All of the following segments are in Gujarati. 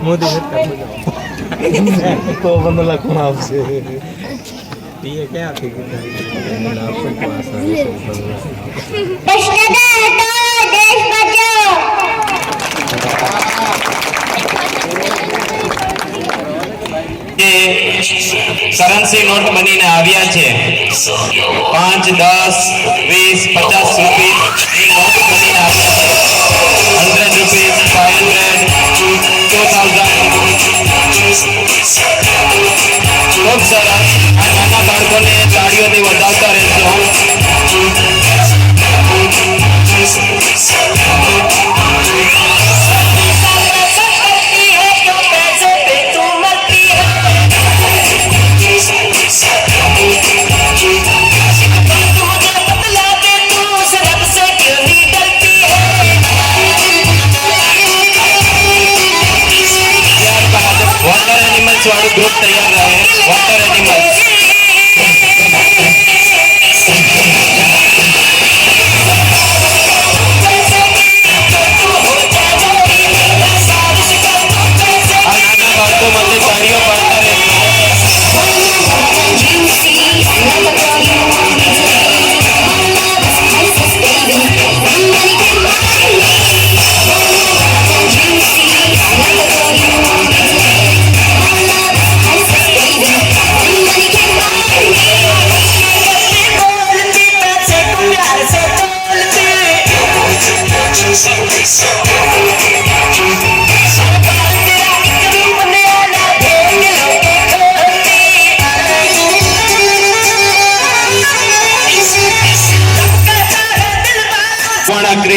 મોદી તો બંધ લખવા આવશે ये क्या थी કરન્સી નોટ બનીને આવ્યા છે 5, 10, 20, 50 રૂપિયા નોટ બનીને આવ્યા છે 100 રૂપિયા 500 2000 ખૂબ સરસ આ નાના બાળકોને તાળીઓથી વધાવતા રહેજો वाड़ू ग्रुप तैयार रहे वाटर एनिमल्स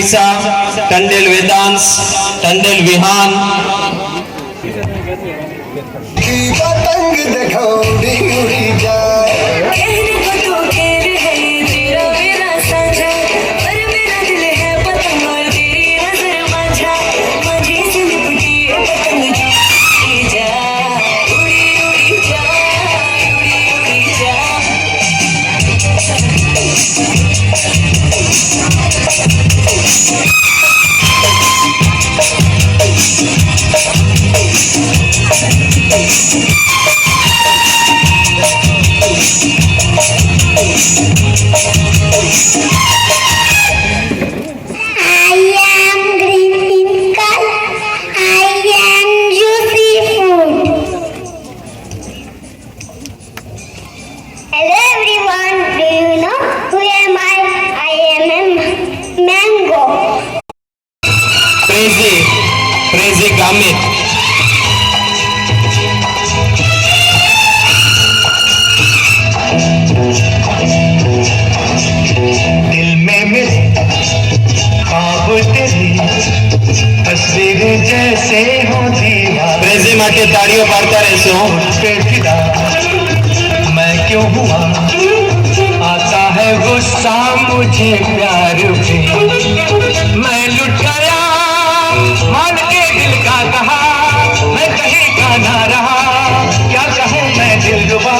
ઈશા, ટંડેલ વેદાંશ, ટંડેલ વિહાન, पतंग देखो उड़ी जाए कहने को तो खेल है तेरा मेरा साझा पर मेरा दिल है पतंग और तेरी नजर माझा मुझे से लिपटी है पतंग जो उड़ी जा उड़ी उड़ी जा उड़ी उड़ी जा I am green in color. I am juicy food. Hello everyone. Do you know who am I? I am a mango. પ્રેઝી Gamit, दिल में मिल ख्वाब तेरी तस्वीर जैसे हो दीवार પ્રેઝી માટે તાળીઓ પાડતા રહેશો. पे फिदा मैं क्यों हुआ आता है गुस्सा मुझे प्यार पे मैं लुट गया मान के दिल का कहा मैं कहीं का ना रहा क्या कहूँ मैं दिल रुबा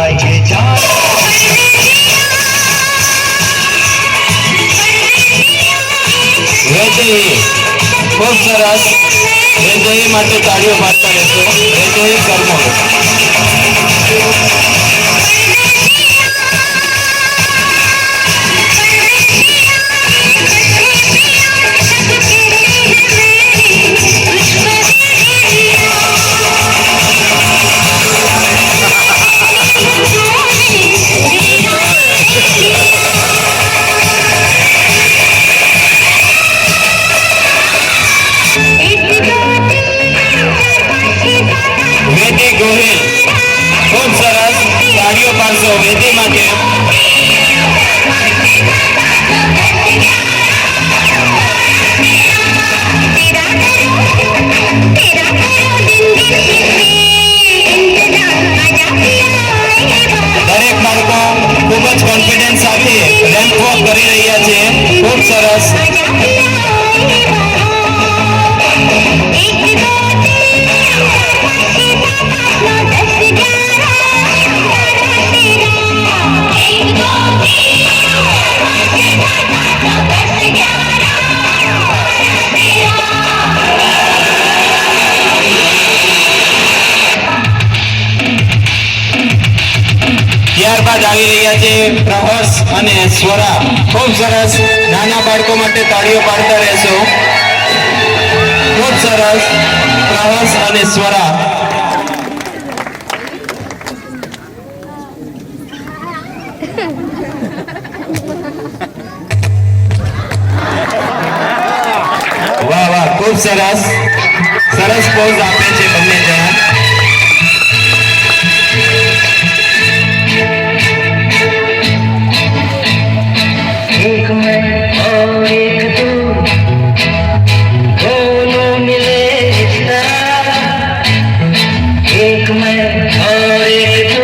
आइए जान વૈજયી, ખૂબ સરસ. વૈજયી માટે તાળીઓ પાડતા રહેશો. વૈજયી કરમોડ. વેદી ગોહિલ, ખૂબ સરસ. તાળીઓ પાડશો વેદી માટે. દરેક બાળકો ખૂબ જ કોન્ફિડન્સ સાથે રેમ્પ વોક કરી રહ્યા છે. ખૂબ સરસ. ત્યારબાદ આવી રહ્યા છે પ્રહસ અને સ્વરા. ખૂબ સરસ. નાના બાળકો માટે તાળીઓ પાડતા રહેશો. ખૂબ સરસ. પ્રહસ અને સ્વરા. વાહ વાહ, ખૂબ સરસ. સરસ પોઝ આપે છે બંને જણા. एक मैं और एक तू दोनों मिले इस तरह एक मैं और एक तू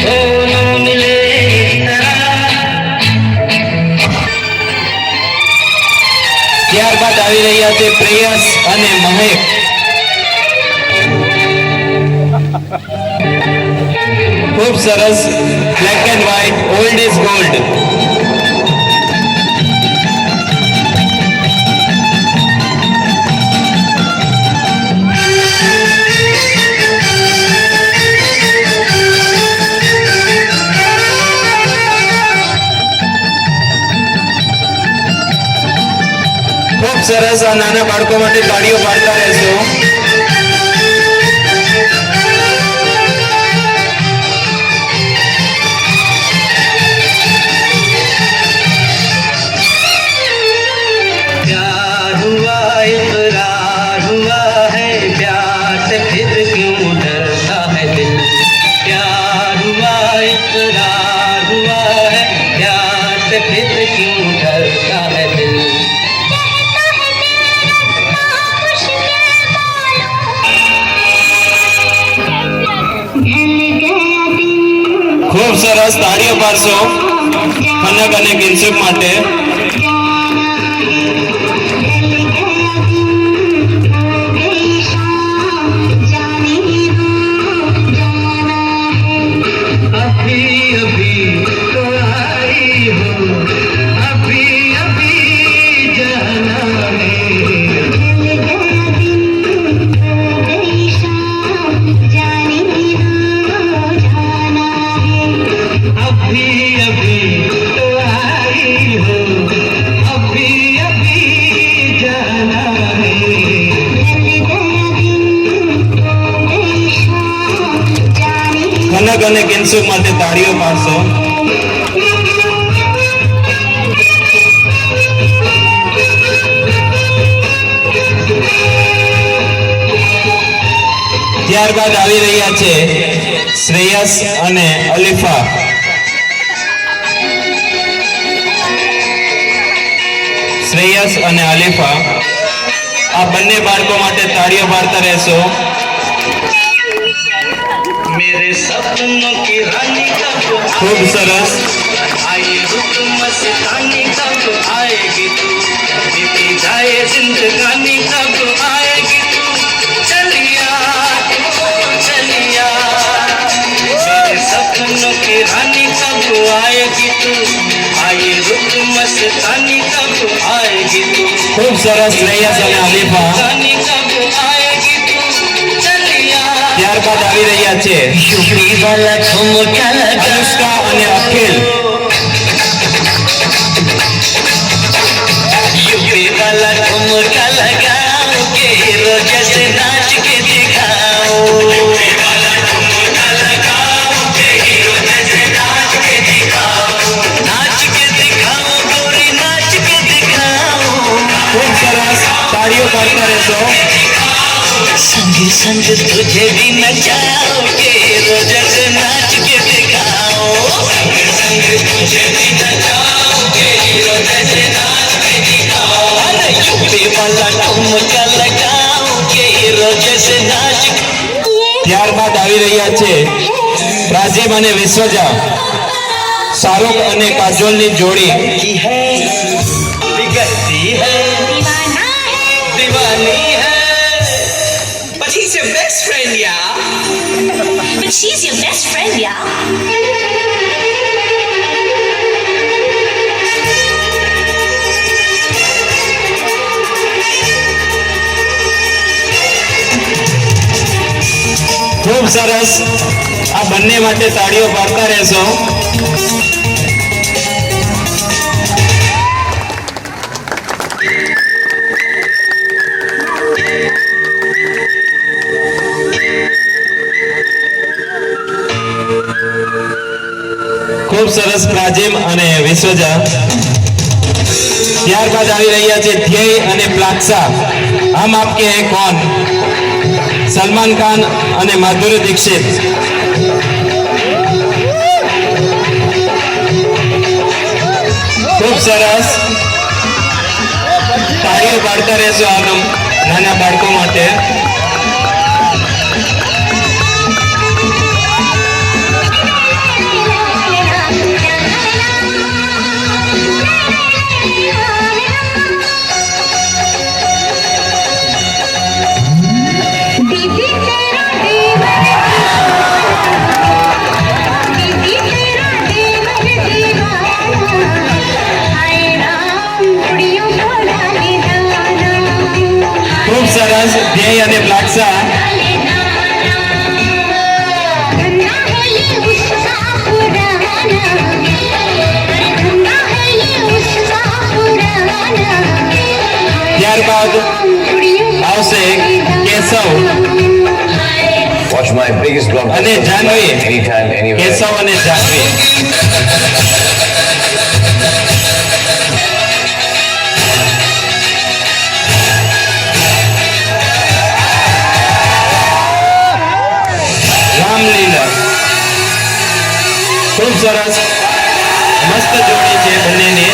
दोनों मिले इस तरह ત્યારબાદ આવી રહ્યા છે પ્રેયસ અને મહેક. ખૂબ સરસ. Black and white, old is gold. ખૂબ સરસ. આ નાના બાળકો માટે તાળીઓ પાડતા રહેશો. प्यार हुआ इकरार हुआ है प्यार से फिर क्यों डरता है दिल प्यार हुआ इकरार हुआ है प्यार से फिर क्यों डरता સરસ તાળીઓ પાડશો કનક અને કિંસુક માટે. अभी अभी तो आई हो, अभी अभी जाना अभी अभी तो आई हो, अभी अभी जाना કનક અને કિંસુક માટે તાળીઓ પાડશો. ત્યારબાદ આવી રહ્યા છે શ્રેયસ અને અલીફા. શ્રેયસ અને અલીફા આ બંને બાળકો માટે તાળીઓ પાડતા રહેશો. मेरे सपनों की रानी कब ખૂબ સરસ. आई रुत मस्तानी कब आएगी तू, बीती जाए जिंदगानी कब आएगी तू, चलिया चलिया मेरे सपनों की रानी कब आएगी तू, आई रुत मस्तानी कब आएगी तू, ખૂબ સરસ શ્રેયસ અને અલીફા. रानी कब आएगी तू, चलिया ત્યારબાદ આવી રહ્યા છે यूपी वाला ठुमका लगा અનુષ્કા અને અખિલ. यूपी वाला ठुमका लगाओ के रोज से नाच के दिखाओ, यूपी वाला ठुमका लगाओ के रोज से नाच के दिखाओ गोरी नाच के दिखाओ, ખૂબ સરસ તાળીઓ પાડતા રહેશો. संग संग तुझे भी नचाओ के रोज से नाच के दिखाओ, संग तुझे भी नचाओ के रोज से नाच के दिखाओ, अरे यूपी वाला ठुमका लगाओ के रोज से नाच ત્યારબાદ આવી રહ્યા છે પ્રાજીમ અને વિશ્વજા. શાહરુખ અને કાજોલની જોડી. की है बिगड़ती है दीवानी है, but he's your best friend, yeah. But she's your best friend, yeah. ખૂબ સરસ. આ બંને માટે તાળીઓ પાડતા રહેશો. ખૂબ સરસ પ્રાજીમ અને વિશ્વજા. ત્યારબાદ આવી રહ્યા છે ધ્યેય અને પ્લાક્ષા. હમ આપકે હૈ કોન. સલમાન ખાન અને માધુરી દીક્ષિત. ખૂબ સરસ તાળીઓ પાડતા રહેશો આ નાના બાળકો માટે. ખૂબ સરસ ધ્યેય અને પ્લાક્ષા. ત્યારબાદ આવશે Keshav Watch my biggest blockbuster અને જાહ્નવી. anytime, anywhere. કેશવ અને જાહ્નવી. રામલીલા. ખૂબ સરસ મસ્ત જોડી છે બંનેની.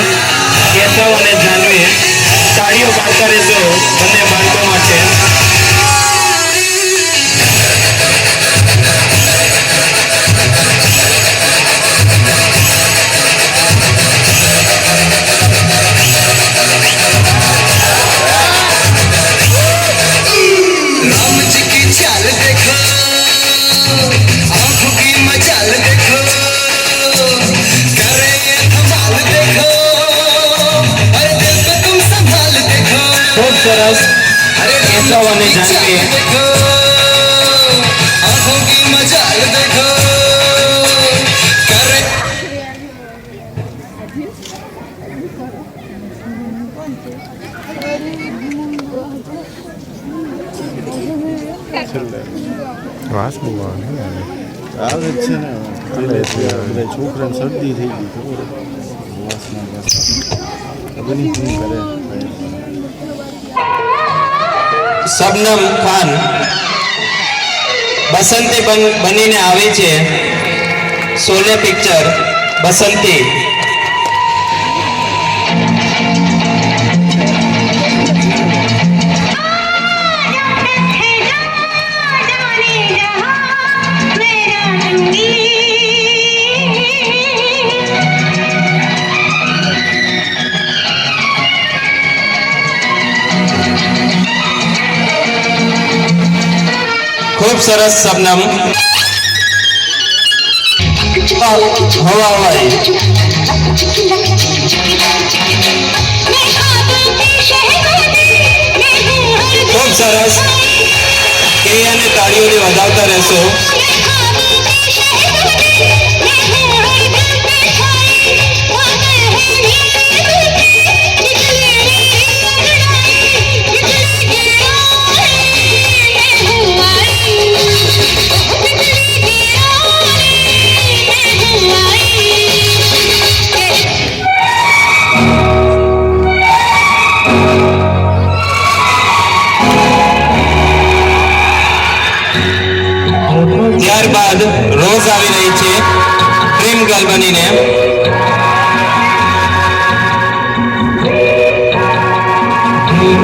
કેશવ અને જાહ્નવી. તાળીઓ પાડતા રહેશો બંને બાળકો માટે. સરસ કેશવ અને જાનવી. વાસ બહુ આવે છે ને બધા છોકરાને શરદી થઈ ગઈ ખબર વાસના ખબર નહીં શું કરે. શબનમ ખાન બસંતી બનીને આવી છે શોલે પિક્ચર બસંતી. ખૂબ સરસ શબનમ. હવા હવાઈ ખૂબ સરસ. ક્રિયાને તાળીઓથી વધાવતા રહેશો. ત્યારબાદ રોઝ આવી રહી છે ડ્રીમ ગર્લ બનીને.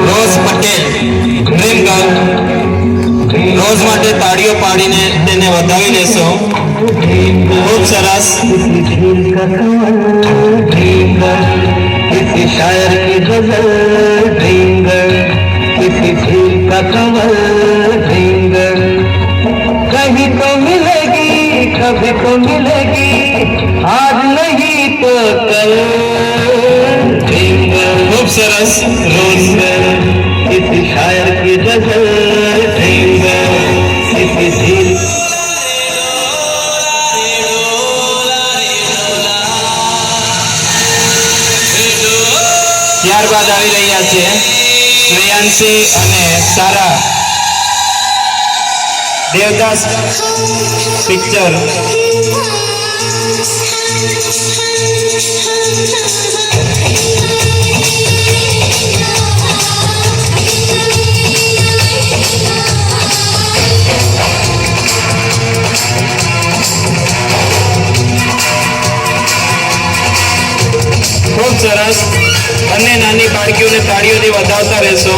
Rose Patel dream girl. Rose માટે તાળીઓ પાડીને તેને વધાવી લેશો. ખૂબ સરસ. किसी शायर की गजल ड्रीम गर्ल, किसी झील का कंवल ड्रीम गर्ल. कहीं तो मिलेगी कभी तो मिलेगी, आज नहीं तो कल ड्रीम गर्ल. ખૂબ સરસ. ड्रीम गर्ल किसी शायर की गजल ड्रीम गर्ल, किसी झील. ત્યારબાદ આવી રહ્યા છે શ્રેયાંશી અને સારા દેવદાસ પિક્ચર. ખૂબ સરસ. બંને નાની બાળકીઓને તાળીઓથી વધાવતા રહેશો.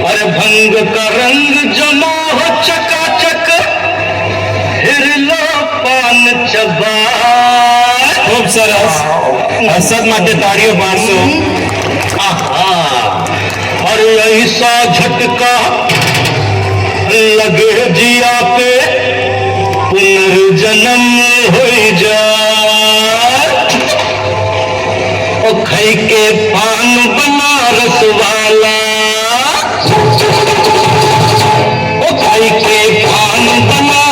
अरे भंग का रंग जमा हो चकाचक, फिर लो पान चबा. ખૂબ સરસ. હર્ષદ માટે તાળીઓ પાડશો. और ऐसा झटका लगे जिया पे, पुनर्जन्म हो जाए. ओ खाई के पान बनारस वाला, ओ खाई के पान Banaras.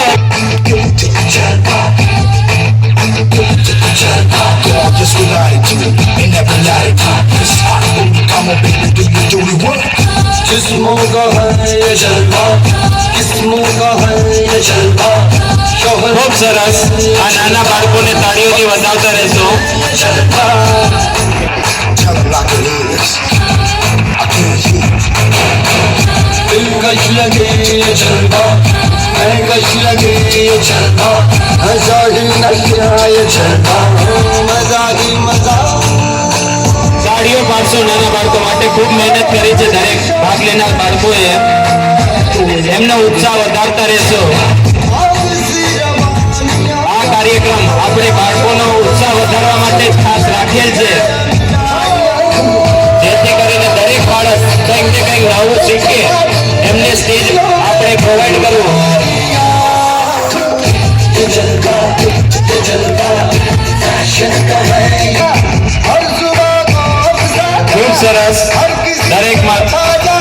Just we lied to it, and never lied to it. Come on, baby, do you do it what? जिस्मों का है ये जलवा, जिस्मों का है ये जलवा. ખૂબ સરસ. આ નાના બાળકોને તાળીઓથી વધાવતા રહેશો. Tell them like it is. I can't hear. दिलकश लगे ये जलवा, महकश लगे ये जलवा, मजा ही नशा ये जलवा, मजा ही मजा. તાળીઓ પાડશો નાના બાળકો માટે. ખૂબ મહેનત કરી છે દરેક ભાગ લેનાર બાળકોએ. એમનો ઉત્સાહ વધારતા રહેશો. આ કાર્યક્રમ આપણે બાળકોનો ઉત્સાહ વધારવા માટે જ ખાસ રાખેલ છે, જેથી ગાવું શીખે એમને સ્ટેજ આપણે પ્રોવાઈડ કરવું. ખૂબ સરસ. દરેક બાળકને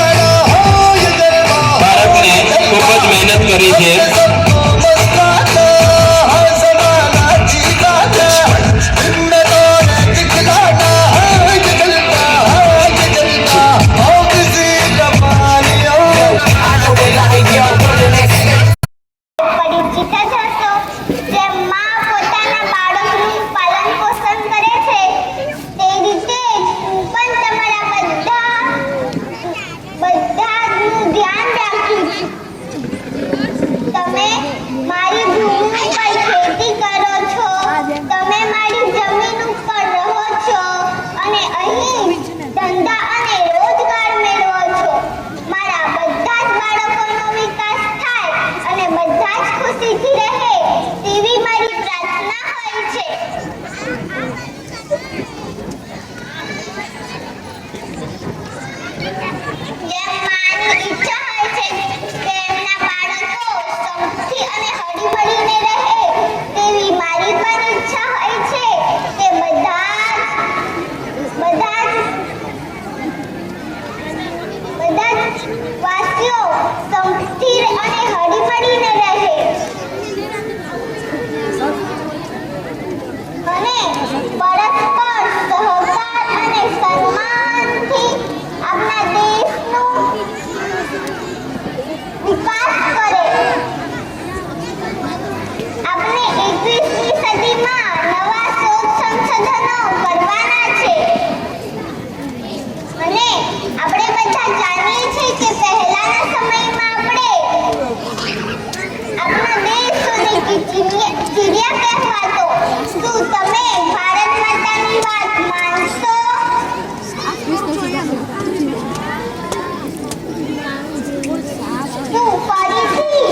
ખૂબ જ મહેનત કરી છે. પરિચિત જ હશો. જેમ માં પોતાના બાળકનું પાલન પોષણ કરે છે તે રીતે હું પણ તમારા બધાનું ધ્યાન રાખું છું. તમે મારી ભૂમિ ઉપર ખેતી કરો છો, તમે મારી જમીન ઉપર રહો છો અને અહીં ધંધા અને રોજગાર મેળવો છો. મારા બધા જ બાળકોનો વિકાસ થાય અને બધા જ ખુશીથી રહે તેવી મારી પ્રાર્થના હોય છે. જેમ માની ઈચ્છા હોય છે કે એમના બાળકો સંપથી અને હળીમળીને રહે તેવી મારી પણ ઈચ્છા હોય છે કે બધા જ વાસીઓ સંપથી અને હળીમળીને રહે અને પરસ્પર સહકાર અને સન્માનથી આપણા દેશનો વિકાસ કરે. આપણે 21મી સદીમાં નવા શોધ સંશોધનો કરવાના છે અને આપણે બધા જાણીએ છીએ કે પહેલાના સમયમાં આપણો દેશ સોનેકી ચિડિયા કહેવાતો. શું તમે ભારત માતાની વાત માનશો? શું ફરીથી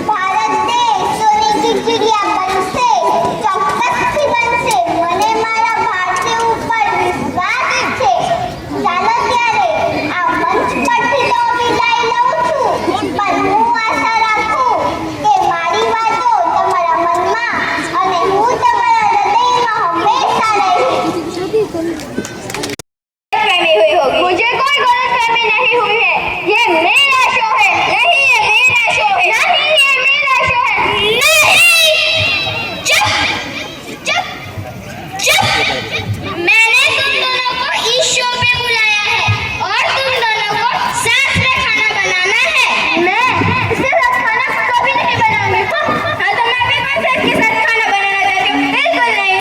ભારત દેશ સોનેકી ચિડિયા બનશે? ચોક્કસથી બનશે. મને મારા ભારતીય ઉપર વિશ્વાસ છે. ચાલો ત્યારે આ મંચ પરથી તો વિદાય લઉં છું, પણ હું આશા રાખું કે મારી વાતો તમારા મનમાં અને હું તમારા હૃદયમાં હંમેશા રહીશ. हुई होगी. मुझे कोई गलतफहमी नहीं हुई है. ये मेरा शो है. नहीं, ये मेरा शो है. नहीं, ये मेरा शो है. नहीं. चुप चुप चुप. मैंने तुम दोनों को इस शो पे बुलाया है और तुम दोनों को साथ में खाना बनाना है. मैं इसके साथ खाना कभी नहीं बनाऊंगी. हाँ, तो मैं भी बस इसके साथ खाना बनाना चाहती हूँ. बिल्कुल नहीं.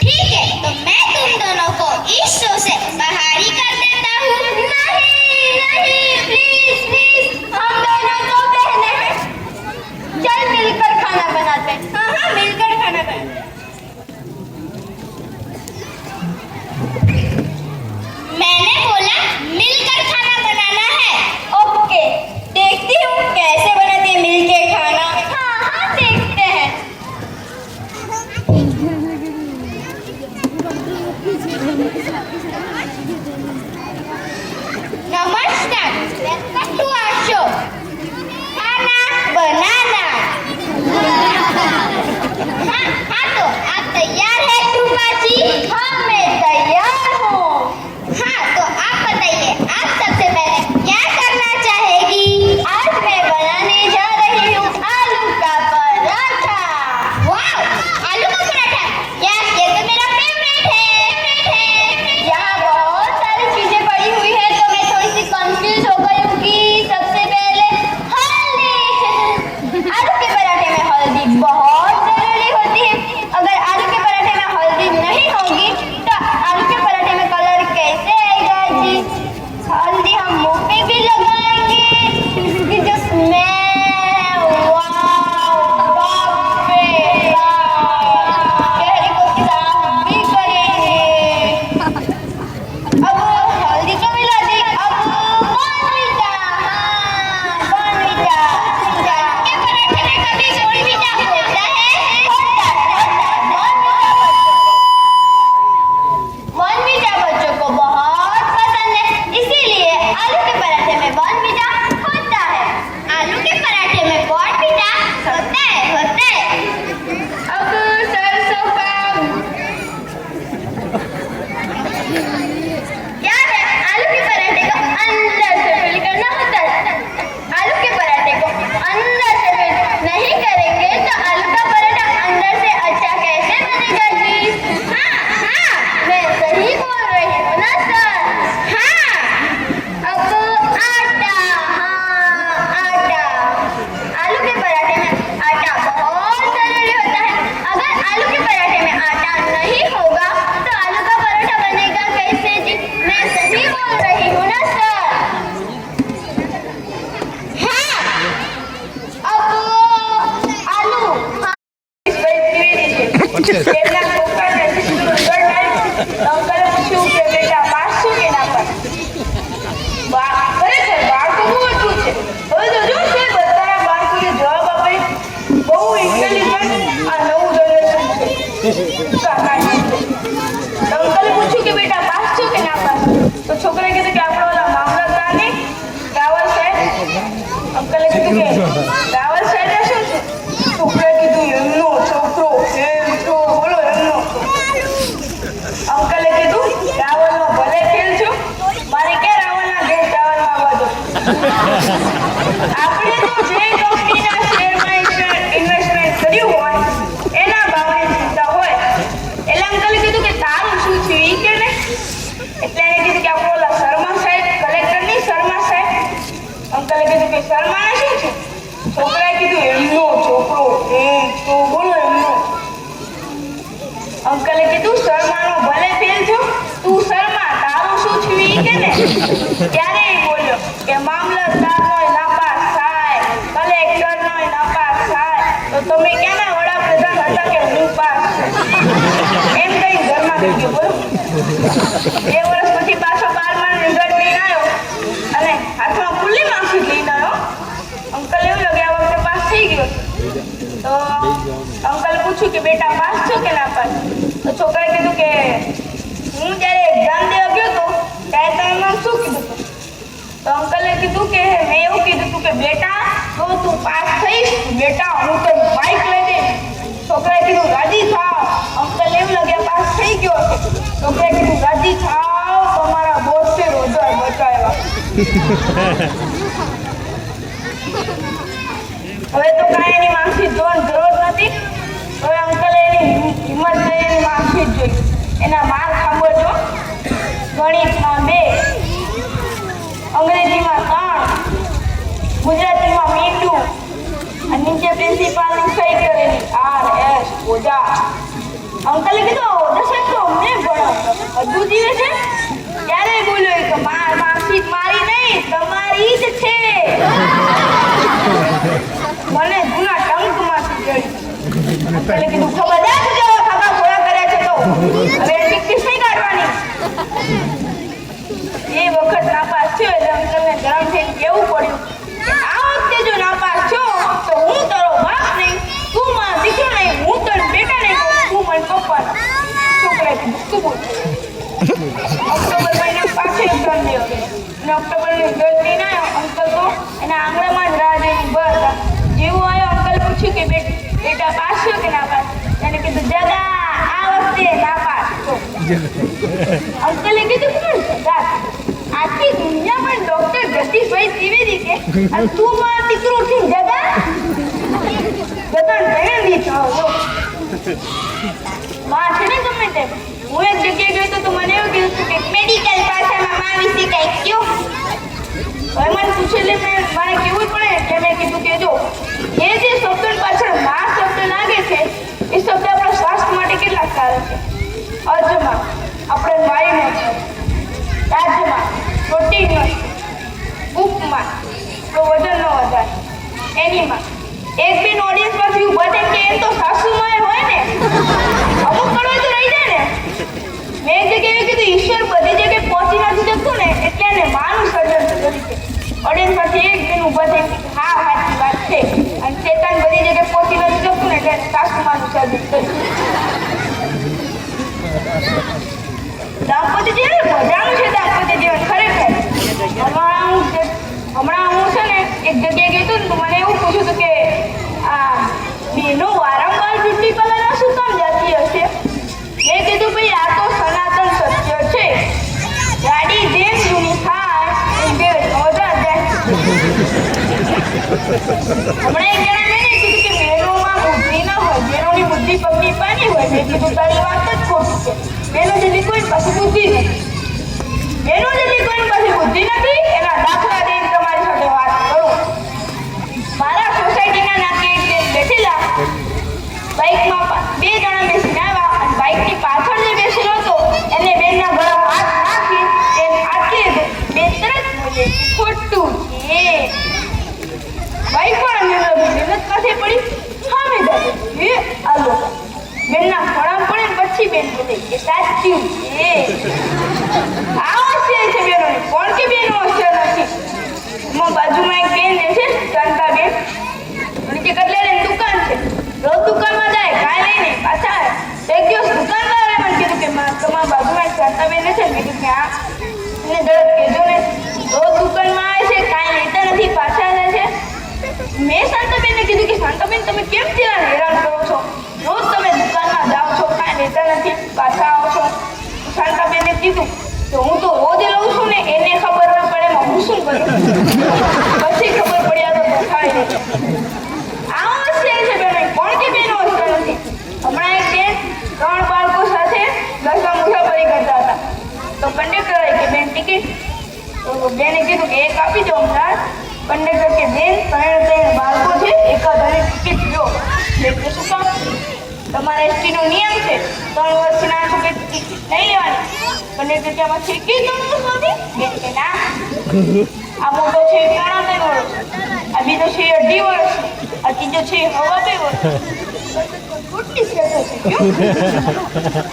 ठीक है, तो मैं तुम दोनों को इस शो से बाहरी कर देता हूँ. नहीं नहीं, प्लीज प्लीज, हम दोनों तो बहने हैं. चल मिलकर खाना बनाते हैं. हाँ हाँ, मिलकर खाना बनाते हैं. मैंने बोला मिलकर खाना बनाना है. ओके, देखती हूँ कैसे बनाते हैं मिलके खाना. हाँ हाँ, देखते हैं. नमस्कार, वेलकम टू आवर शो खाना बनाना. हाँ, तो आप तैयार हैं कृपा जी? हाँ, मैं तैयार हूँ. हाँ, तो आप बताइए, आप सबसे पहले क्या करना चाहेगी? आज मैं बनाने जा रही हूँ आलू का पराठा. वाह, आलू का पराठा, यार ये तो मेरा फेवरेट है. यहाँ बहुत सारी चीजें पड़ी हुई है तो मैं थोड़ी सी कंफ्यूज हो गई हूँ कि सबसे पहले हल्दी. आलू के पराठे में हल्दी बहुत जरूरी होती है. अगर आलू के पराठे में हल्दी नहीं होगी ત્યારે બોલ્યો કે મામલતદારનો નાપાસ થાય, કલેક્ટરનો નાપાસ થાય, તો તમે કેના વડાપ્રધાન હતા કે હું પાસ એમ કઈ ઘરમાં થઈ ગયો. બોલો 2 વર્ષ પછી પાછો 12માં રિઝલ્ટ લઈને આવ્યો અને હાથમાં ફૂલ્લી માર્કશીટ લઈને આવ્યો. અંકલ એવું લાગે આ વખતે પાસ થઈ ગયો. તો અંકલ પૂછ્યું કે બેટા પાસ છો કે ના પાસ? તો છોકરાએ કીધું કે હું જ્યારે એક્ઝામ દેવા ગયો તો ત્યારે તમે મને શું કીધું હતું? તો અંકલે કીધું કે મેં એવું કીધું હતું કે બેટા જો તું પાસ થઈશ બેટા હું તો બાઇક લઈ દઈશ. છોકરાએ કીધું રાજી થાવ. અંકલ એવું લાગ્યા પાસ થઈ ગયો હશે. છોકરાએ કીધું રાજી થાવ તમારા બોસે રોજગાર બચાવ્યા. હવે તો કાંઈ એની માર્કશીટ જોવાની જરૂર નથી. હવે અંકલે એની હિંમત થઈ એની માર્કશીટ જોઈ. એના માર્ક સાંભળજો. ગણિતમાં 2, અંગ્રેજીમાં 3, ગુજરાતીમાં મીંડું અને નીચે પ્રિન્સિપાલની સહી કરેલી RS ઓઝા. અંકલે કીધું ઓઝા સાહેબ તો અમને ભણાવતો બધું જીવે છે. ત્યારે બોલ્યો કે માર્કશીટ મારી નહીં તમારી જ છે. મને જૂના ટંકમાંથી જડી. અંકલે કીધું ખબરદાર તું જેવો ખાતા ઘોડા કર્યા છે તો હવે ટિકિટ નહીં કાઢવાની. એ વખત નાપાસ થયો એટલે અંકલને ગરમ થઈને કેવું પડ્યું કે આ વખતે જો નાપાસ થયો તો હું તારો બાપ નહીં, તું મારો દીકરો નહીં, હું તારો બેટા નહીં, તું મને પપ્પા. છોકરાએ કીધું શું બોલ? ઓક્ટોબર મહિને પાછો એક્ઝામ દેવા ગયો અને ઓક્ટોબરની રિઝલ્ટ લઈને આવ્યો. અંકલ તો એના આંગણામાં જ રાહ જોઈને ઉભા હતા. જેવું આવ્યો અંકલ પૂછ્યું કે બેટા પાસ થયો કે ના પાસ? એને કીધું જગા આ વખતે ના પાસ છો. અંકલે કીધું કોણ જગા? આખી દુનિયામાં ડોક્ટર જગદીશભાઈ ત્રિવેદી કે અને તું મારો દીકરો છે જગા? જગા પહેરી થાવ માં છે ને ગમે તેમ. હું એક જગ્યાએ ગયો તો મને એવું કીધું કે મેડિકલ ભાષામાં માં વિશે કંઈક કયો. હવે મને પૂછે એટલે મારે કેવું પડે કે મેં કીધું કે જો એ જે શબ્દ પાછળ માં શબ્દ લાગે છે એ શબ્દ આપણા સ્વાસ્થ્ય માટે કેટલા સારા છે. અજમા આપણે વાયુનો છે, રાજમાં પ્રોટીનનો છે, ઉપમા તો વજનનો વધારે, એનીમાં એક બેન ઓડિયન્સમાંથી ઉભા થાય કે એમ તો સાસુમાં હોય ને અમુક કડવા તો રહી જાય ને. મેં એક જગ્યાએ કીધું ઈશ્વર બધી જગ્યાએ પહોંચી નથી શકતું ને એટલે એને માનું સર્જન કર્યું છે. ઓડિયન્સમાંથી એક બેન ઉભા થઈ હા સાચી વાત છે અને ચેતન બધી જગ્યાએ પહોંચી નથી શકતું ને એટલે સાસુમાનું સર્જન કર્યું. દાંપત્ય જીવન મજાનું છે. દાંપત્ય જીવન ખરેખર હમણાં હું છે ને એક જગ્યાએ ગઈ હતું ને તો મને એવું પૂછ્યું હતું કે આ બેનો વારંવાર બ્યુટી પાર્લરમાં શું કામ જતી હશે? મેં કીધું ભાઈ આ તો સનાતન સત્ય છે. ગાડી જેમ જૂની થાય એમ બે મોજા જાય. હમણાં એક જણા મેં કીધું કે બહેનોમાં બુદ્ધિ ન હોય, બહેનોની બુદ્ધિ પગની પાની હોય. મેં કીધું તારી વાત જ ખોટી છે. બહેનો જેટલી કોઈ પાસે બુદ્ધિ નથી. બહેનો જેટલી કોઈ પાસે બુદ્ધિ નથી એના દાખલા દઈને તમારી સાથે વાત કરું. મારા સોસાયટીના નાકે એક બેન બેઠેલા બાઇકમાં 2 જણા બેસીને આવ્યા અને બાઇકની પાછળ જે બેસેલો હતો એને બેનના ગળામાં હાથ નાખી એને આટલી બેન તરત બોલે ખોટું છે. બાઇક પણ મહેનત પાસે પડી સામે જાય એ આ લોકો બેનના ખડા પડે ને પછી બેન બોલે કે સાચું છે. આ હોશિયાર છે બેનોને કોણ કે બેનો હોશિયાર નથી. બાજુમાં એક બેન રહે છે શાંતા બેન. નીચે કટલેરીની દુકાન છે. રોજ દુકાનમાં જાય કાંઈ લઈને પાછા આવે. એક દિવસ દુકાનદારે મને કીધું કે તમારા બાજુમાં એક શાંતા બેન છે. મેં કીધું કે હા એને ઝડપ કહેજો ને રોજ દુકાનમાં આવે છે કાંઈ લેતા નથી પાછા આવે છે. મેં શાંતાબેનને કીધું કે શાંતાબેન તમે કેમ ત્યાં હેરાન કરો છો? રોજ તમે દુકાનમાં જાઓ છો કાંઈ લેતા નથી પાછા આવો છો. શાંતાબેને કીધું તો હું તો રોજ લઉં છું ને એને ખબર ન પડે એમાં હું શું કરું? પછી ખબર પડ્યા તો થાય નહીં. આ હોશિયાર છે બેન કોણ કે બેન હોશિયાર નથી. હમણાં એક બેન 3 બાળકો સાથે બસમાં મુસાફરી કરતા હતા તો કંડક્ટરે કે બેન ટિકિટ. તો બેને કીધું કે એક આપી દો હમણાં. કંડક્ટર કે બેન 3 બાળકો છે એકાધારે ટિકિટ લો. એટલે શું કામ? તમારા એસટીનો નિયમ છે 3 વર્ષના ટિકિટ નહીં લેવાની. કંડક્ટર કે આમાં ટિકિટ નથી? બેન કે ના, આ મોટો છે 93 વર્ષ, આ બીજો છે 18 વર્ષ, આ ત્રીજો છે 2.5 વર્ષ. ખોટી શેઠો છે ક્યું?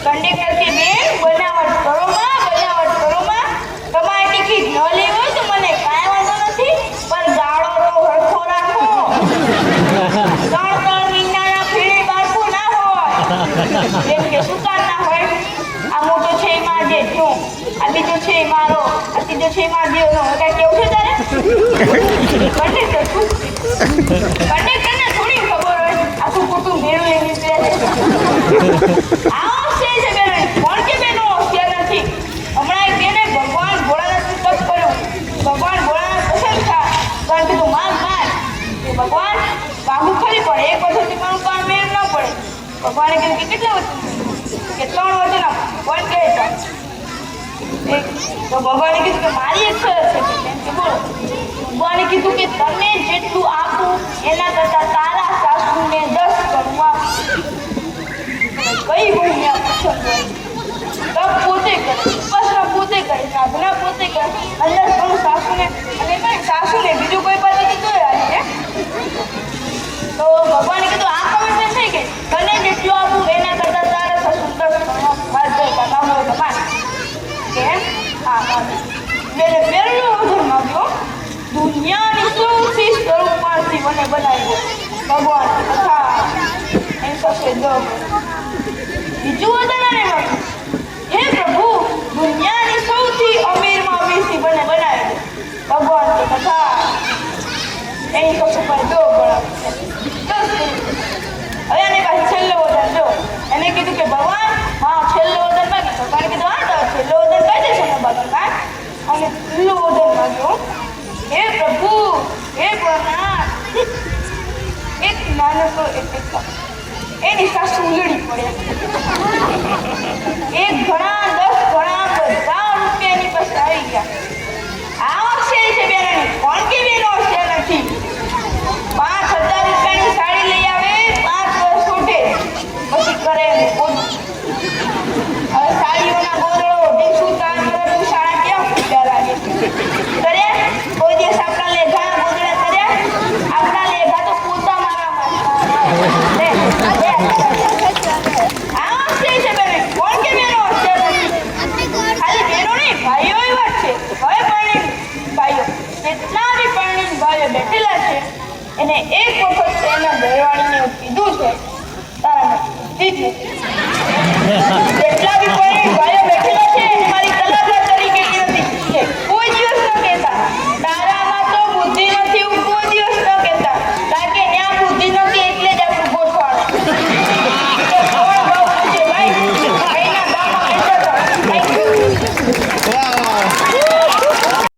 કંડક્ટર કે બેન બનાવટ કરો માં, બનાવટ કરો માં. તમારી ટિકિટ ન લેવી હોય તો મને કાંઈ વાંધો નથી, પણ ગાળો તો હરખો રાખો. 3 મહિનાના ફીણે બાળકો ના હોય. બેન કે શું કામ ના હોય? આ મોટો છે એ માં જેઠો, આ બીજો છે એ મારો, આ ત્રીજો છે એ માં દેવનો. કાંઈ કેવું છે તારે? કંડક્ટર શું? કંડક્ટરને થોડી ખબર હોય આખું કુટુંબ ભેળું લઈને નીકળે છે. આ હોશિયાર છે બેન, કોણ કે બેનો હોશિયાર નથી? હમણાં એક બેને ભગવાન ભોળાનાથનું તપ કર્યું. ભગવાન ભોળાનાથ પસંદ થા, કારણ કીધું માન માન. એ ભગવાન વાગું ખરી પડે, એક વખત મારું કામ મેળ ન પડે. ભગવાને કીધું કે કેટલા વચન? કે 3 વચન આપ. કોણ કહે છે? તો ભગવાને કીધું કે મારી એક શરત છે. કેમ કે બોલો. ભગવાને કીધું કે તમે જેટલું આપું એના કરતા તારા સાસુને 10 ગણું આપો. કઈ ગુણ આ પસંદ હોય? તપ પોતે કરે, ઉપાસના પોતે કરે, સાધના પોતે કરે, અંદર ઘણું સાસુને, અને પણ સાસુને બીજું કોઈ પદ્ધતિ તો આવી છે. તો ભગવાને કીધું આ કમિટમેન્ટ થઈ ગઈ. તને જેટલું આપું એના કરતા તારા સાસુ 10 ગણું આપો. વાત જાય કામ હોય તો માન. કેમ? હા માન. એટલે પહેલું વચન માંગ્યો, દુનિયાની સૌથી સ્વરૂપમાંથી મને બનાવ્યો ભગવાન તથા એમ કશે દો. બીજું વચન આને માંગ્યું, હે પ્રભુ, દુનિયાની સૌથી અમીરમાં અમીરથી મને બનાવ્યો ભગવાન તથા એની કશે પર દો ગણા. હવે આની પાસે છેલ્લો વચન જો. એને કીધું કે ભગવાન હા છેલ્લો વચન માંગ્યું. ભગવાને કીધું હા તો છેલ્લો વચન કઈ દેશે ને ભગવાન? અને છેલ્લો વચન માંગ્યો, હે પ્રભુ, હે ભોળાનાથ, એક નાનકડો એની સાસુ ઉલડી પડ્યા. એક ઘણા 10 ઘણા બધા રૂપિયા એની પાસે આવી ગયા. આ હોશિયારી છે બેન, કોણ કે બેન હોશિયાર નથી? 5,000 રૂપિયાની સાડી લઈ આવે, 5 વર્ષ છોટે, પછી કરે બોલું. હવે સાડીઓના ગોદડો શું તારું શાળા કેમ ફૂટ્યા લાગે? કર્યા કોઈ દિવસ આપણા લેઘા ગોદડા કર્યા? આપણા લેઘા તો પોતા મારવામાં. બેઠેલા છે એને એક વખત એના ઘરવાળીને કીધું છે તારા નથી